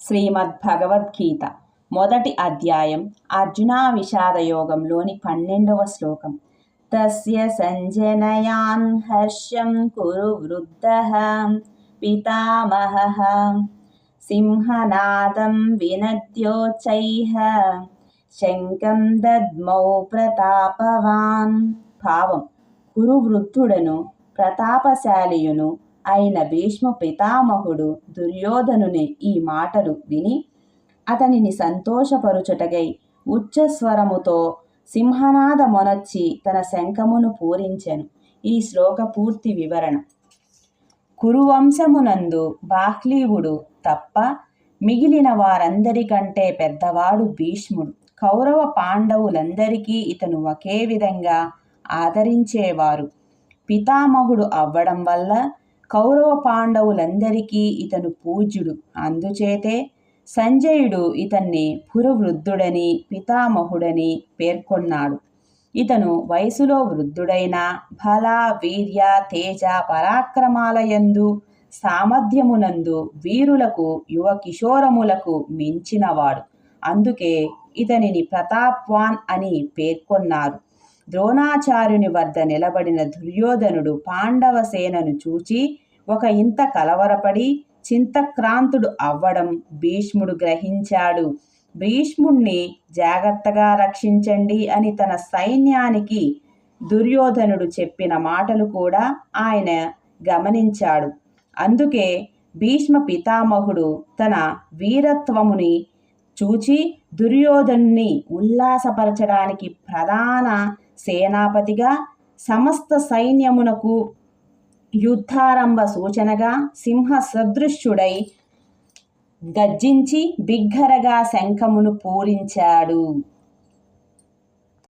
శ్రీమద్భగవద్గీత మొదటి అధ్యాయం అర్జున విషాద యోగంలోని 12వ శ్లోకం. తస్య సంజనయాన్ హర్షం కురు వృద్ధః పితామహః సింహనాదం వినద్యోచ్చైః శంఖం దద్మౌ ప్రతాపవాన్. భావం: కురు వృద్ధుడను ప్రతాపశాలియును అయిన భీష్మ పితామహుడు దుర్యోధనుని ఈ మాటలు విని అతనిని సంతోషపరుచుటకై ఉచ్చస్వరముతో సింహనాదమొనర్చి తన శంఖమును పూరించెను. ఈ శ్లోక పూర్తి వివరణ. కురువంశమునందు బాహ్లీవుడు తప్ప మిగిలిన వారందరికంటే పెద్దవాడు భీష్ముడు. కౌరవ పాండవులందరికీ ఇతను ఒకే విధంగా ఆదరించేవారు. పితామహుడు అవ్వడం వల్ల కౌరవ పాండవులందరికీ ఇతను పూజ్యుడు. అందుచేతే సంజయుడు ఇతన్ని పురవృద్ధుడని పితామహుడని పేర్కొన్నాడు. ఇతను వయసులో వృద్ధుడైన బల వీర్య తేజ పరాక్రమాలయందు సామర్థ్యమునందు వీరులకు యువ కిశోరములకు మించినవాడు. అందుకే ఇతనిని ప్రతాప్వాన్ అని పేర్కొన్నారు. ద్రోణాచార్యుని వద్ద నిలబడిన దుర్యోధనుడు పాండవ సేనను చూచి ఒక ఇంత కలవరపడి చింతక్రాంతుడు అవ్వడం భీష్ముడు గ్రహించాడు. భీష్ముణ్ణి జాగ్రత్తగా రక్షించండి అని తన సైన్యానికి దుర్యోధనుడు చెప్పిన మాటలు కూడా ఆయన గమనించాడు. అందుకే భీష్మ పితామహుడు తన వీరత్వముని చూచి దుర్యోధనుని ఉల్లాసపరచడానికి ప్రధాన సేనాపతిగా సమస్త సైన్యమునకు యుద్ధారంభ సూచనగా సింహ సదృశ్యుడై గర్జించి బిగ్గరగా శంఖమును పూరించాడు.